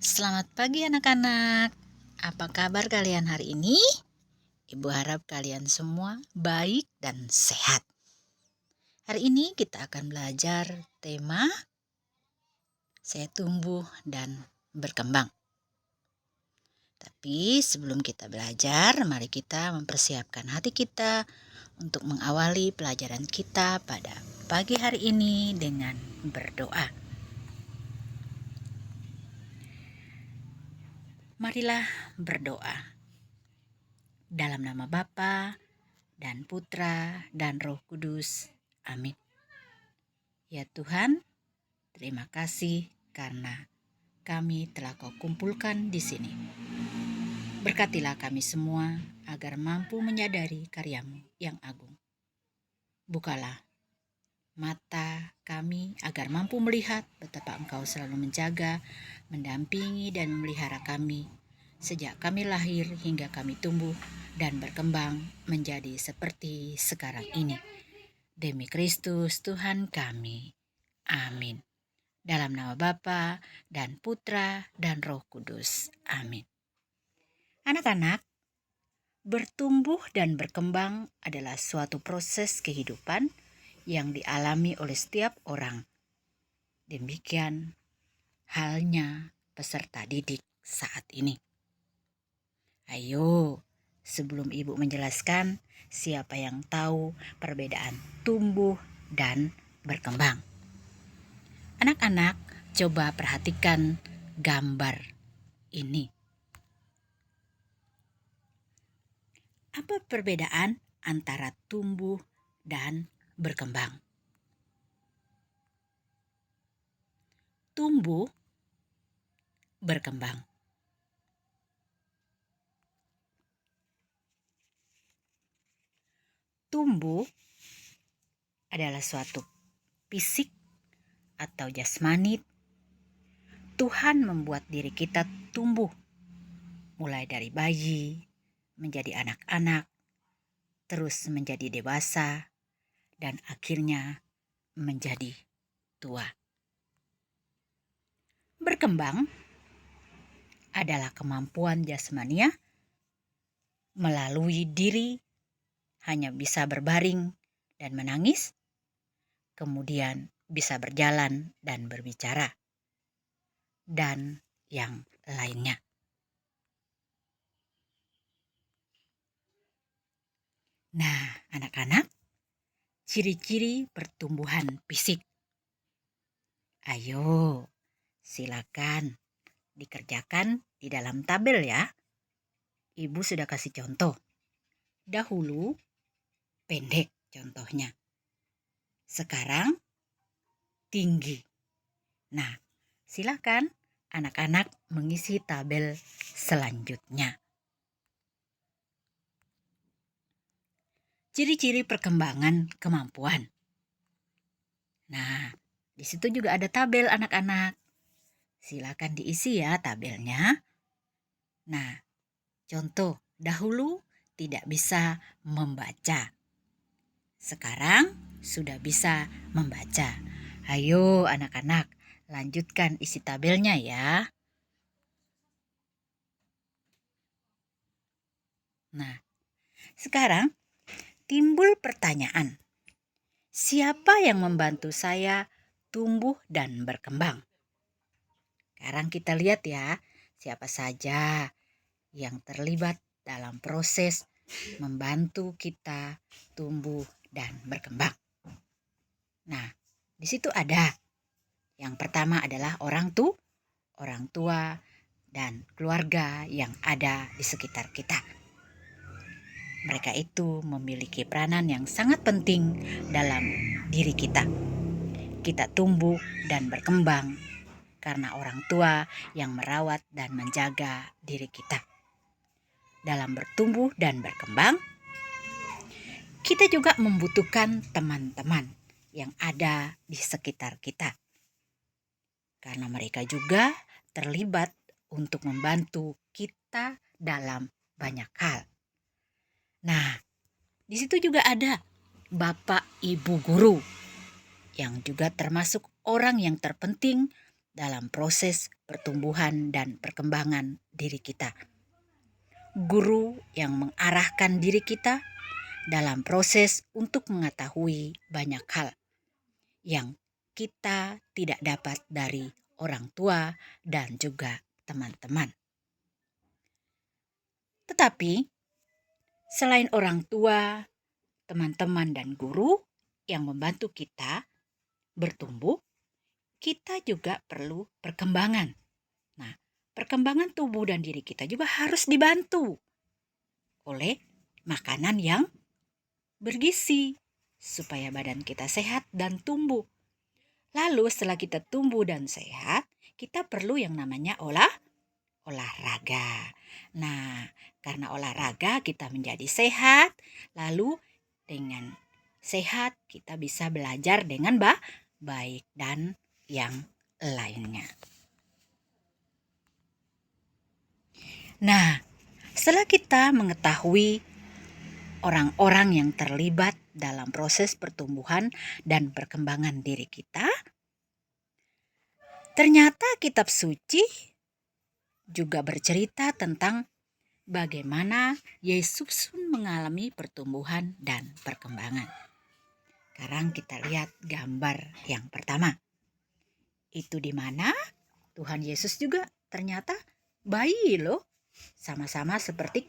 Selamat pagi anak-anak. Apa kabar kalian hari ini? Ibu harap kalian semua baik dan sehat. Hari ini kita akan belajar tema saya tumbuh dan berkembang. Tapi sebelum kita belajar, mari kita mempersiapkan hati kita untuk mengawali pelajaran kita pada pagi hari ini dengan berdoa. Marilah berdoa. Dalam nama Bapa dan Putra dan Roh Kudus. Amin. Ya Tuhan, terima kasih karena kami telah Kau kumpulkan di sini. Berkatilah kami semua agar mampu menyadari karya-Mu yang agung. Bukalah mata kami agar mampu melihat betapa Engkau selalu menjaga, mendampingi dan memelihara kami sejak kami lahir hingga kami tumbuh dan berkembang menjadi seperti sekarang ini. Demi Kristus Tuhan kami. Amin. Dalam nama Bapa dan Putra dan Roh Kudus. Amin. Anak-anak, bertumbuh dan berkembang adalah suatu proses kehidupan yang dialami oleh setiap orang. Demikian halnya peserta didik saat ini. Ayo, sebelum Ibu menjelaskan, siapa yang tahu perbedaan tumbuh dan berkembang? Anak-anak, coba perhatikan gambar ini. Apa perbedaan antara tumbuh dan berkembang? Tumbuh, berkembang. Tumbuh adalah suatu fisik atau jasmani. Tuhan membuat diri kita tumbuh, mulai dari bayi, menjadi anak-anak, terus menjadi dewasa, dan akhirnya menjadi tua. Berkembang adalah kemampuan jasmania melalui diri hanya bisa berbaring dan menangis, kemudian bisa berjalan dan berbicara, dan yang lainnya. Nah, anak-anak, ciri-ciri pertumbuhan fisik. Ayo, silakan dikerjakan di dalam tabel ya. Ibu sudah kasih contoh. Dahulu pendek contohnya. Sekarang tinggi. Nah, silakan anak-anak mengisi tabel selanjutnya. Ciri-ciri perkembangan kemampuan. Nah, di situ juga ada tabel anak-anak. Silakan diisi ya tabelnya. Nah, contoh, dahulu tidak bisa membaca. Sekarang sudah bisa membaca. Ayo anak-anak, lanjutkan isi tabelnya ya. Nah, sekarang timbul pertanyaan. Siapa yang membantu saya tumbuh dan berkembang? Sekarang kita lihat ya, siapa saja yang terlibat dalam proses membantu kita tumbuh dan berkembang. Nah, di situ ada. Yang pertama adalah orang tua dan keluarga yang ada di sekitar kita. Mereka itu memiliki peranan yang sangat penting dalam diri kita. Kita tumbuh dan berkembang karena orang tua yang merawat dan menjaga diri kita. Dalam bertumbuh dan berkembang, kita juga membutuhkan teman-teman yang ada di sekitar kita. Karena mereka juga terlibat untuk membantu kita dalam banyak hal. Nah, di situ juga ada Bapak Ibu guru yang juga termasuk orang yang terpenting dalam proses pertumbuhan dan perkembangan diri kita. Guru yang mengarahkan diri kita dalam proses untuk mengetahui banyak hal yang kita tidak dapat dari orang tua dan juga teman-teman. Tetapi selain orang tua, teman-teman dan guru yang membantu kita bertumbuh, kita juga perlu perkembangan. Nah, perkembangan tubuh dan diri kita juga harus dibantu oleh makanan yang bergizi supaya badan kita sehat dan tumbuh. Lalu setelah kita tumbuh dan sehat, kita perlu yang namanya olahraga. Nah, karena olahraga kita menjadi sehat, lalu dengan sehat kita bisa belajar dengan baik dan yang lainnya. Nah, setelah kita mengetahui orang-orang yang terlibat dalam proses pertumbuhan dan perkembangan diri kita, ternyata kitab suci juga bercerita tentang bagaimana Yesus mengalami pertumbuhan dan perkembangan. Sekarang kita lihat gambar yang pertama. Itu di mana Tuhan Yesus juga ternyata bayi loh, sama-sama seperti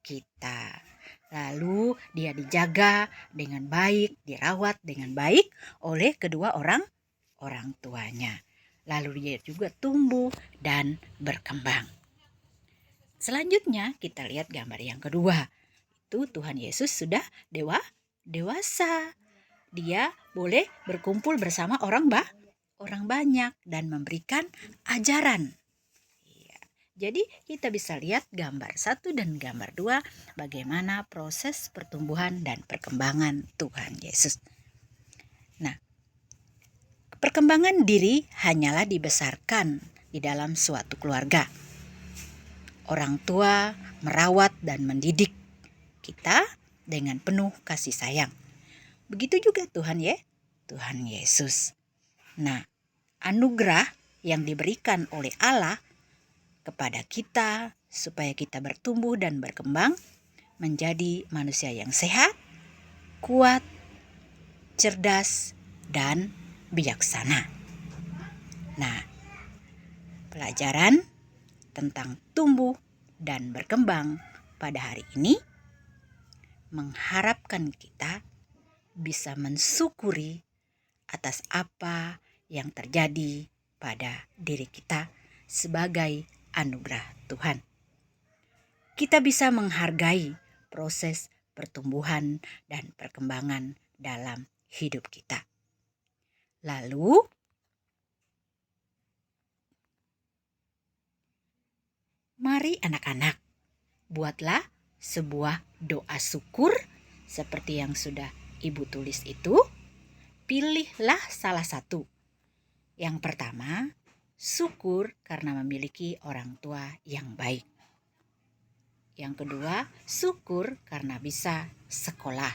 kita. Lalu dia dijaga dengan baik, dirawat dengan baik oleh kedua orang tuanya. Lalu dia juga tumbuh dan berkembang. Selanjutnya kita lihat gambar yang kedua. Itu Tuhan Yesus sudah dewasa. Dia boleh berkumpul bersama orang banyak dan memberikan ajaran. Jadi kita bisa lihat gambar 1 dan gambar 2 bagaimana proses pertumbuhan dan perkembangan Tuhan Yesus. Nah, perkembangan diri hanyalah dibesarkan di dalam suatu keluarga. Orang tua merawat dan mendidik kita dengan penuh kasih sayang. Begitu juga Tuhan Yesus. Nah, anugerah yang diberikan oleh Allah kepada kita supaya kita bertumbuh dan berkembang menjadi manusia yang sehat, kuat, cerdas, dan bijaksana. Nah, pelajaran tentang tumbuh dan berkembang pada hari ini mengharapkan kita bisa mensyukuri atas apa yang terjadi pada diri kita sebagai anugerah Tuhan. Kita bisa menghargai proses pertumbuhan dan perkembangan dalam hidup kita. Lalu, mari anak-anak, buatlah sebuah doa syukur seperti yang sudah Ibu tulis itu. Pilihlah salah satu. Yang pertama, syukur karena memiliki orang tua yang baik. Yang kedua, syukur karena bisa sekolah.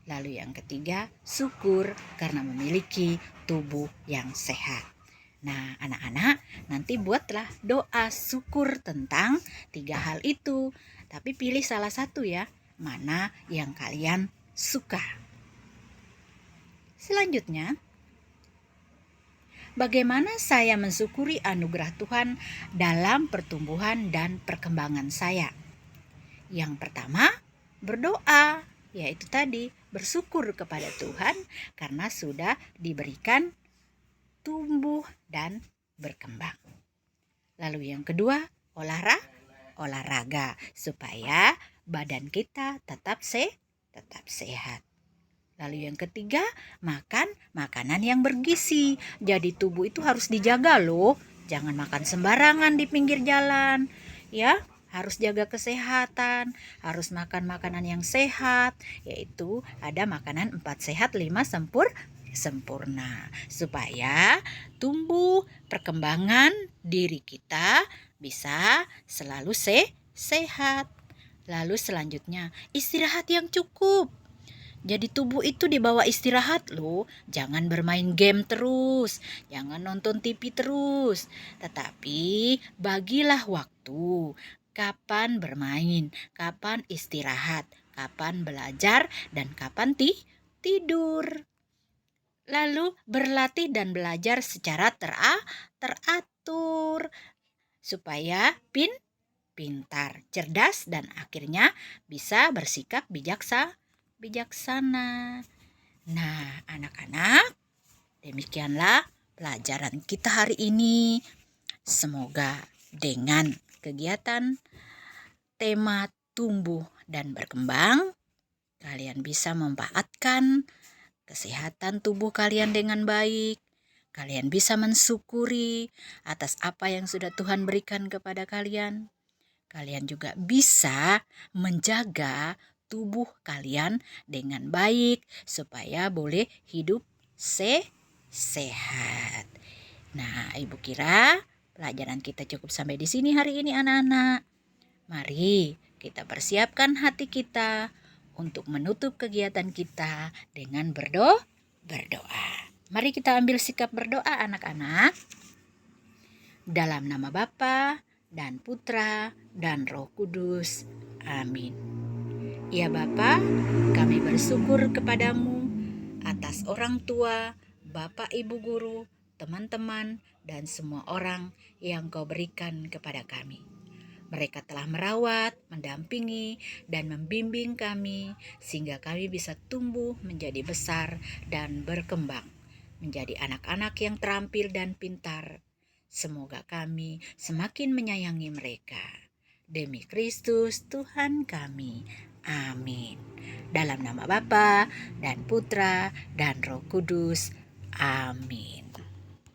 Lalu yang ketiga, syukur karena memiliki tubuh yang sehat. Nah, anak-anak, nanti buatlah doa syukur tentang 3 hal itu. Tapi pilih salah satu ya, mana yang kalian suka. Selanjutnya, bagaimana saya mensyukuri anugerah Tuhan dalam pertumbuhan dan perkembangan saya? Yang pertama, berdoa, yaitu tadi bersyukur kepada Tuhan karena sudah diberikan tumbuh dan berkembang. Lalu yang kedua, olahraga supaya badan kita tetap sehat. Lalu yang ketiga, makan makanan yang bergizi. Jadi tubuh itu harus dijaga loh. Jangan makan sembarangan di pinggir jalan. Ya, harus jaga kesehatan. Harus makan makanan yang sehat. Yaitu ada makanan 4 sehat 5 sempurna. Supaya tumbuh perkembangan diri kita bisa selalu sehat. Lalu selanjutnya, istirahat yang cukup. Jadi tubuh itu dibawa istirahat loh. Jangan bermain game terus, jangan nonton TV terus. Tetapi bagilah waktu. Kapan bermain, kapan istirahat, kapan belajar, dan kapan tidur. Lalu berlatih dan belajar secara teratur supaya pintar, cerdas, dan akhirnya bisa bersikap bijaksana. Nah, anak-anak, demikianlah pelajaran kita hari ini. Semoga dengan kegiatan tema tumbuh dan berkembang, kalian bisa memanfaatkan kesehatan tubuh kalian dengan baik. Kalian bisa mensyukuri atas apa yang sudah Tuhan berikan kepada kalian. Kalian juga bisa menjaga tubuh kalian dengan baik supaya boleh hidup sehat. Nah, Ibu kira pelajaran kita cukup sampai di sini hari ini anak-anak. Mari kita persiapkan hati kita untuk menutup kegiatan kita dengan berdoa. Mari kita ambil sikap berdoa anak-anak. Dalam nama Bapa dan Putra dan Roh Kudus. Amin. Ya Bapa, kami bersyukur kepadamu atas orang tua, Bapak Ibu guru, teman-teman, dan semua orang yang Kau berikan kepada kami. Mereka telah merawat, mendampingi, dan membimbing kami sehingga kami bisa tumbuh menjadi besar dan berkembang, menjadi anak-anak yang terampil dan pintar. Semoga kami semakin menyayangi mereka. Demi Kristus Tuhan kami. Amin. Dalam nama Bapa dan Putra dan Roh Kudus. Amin.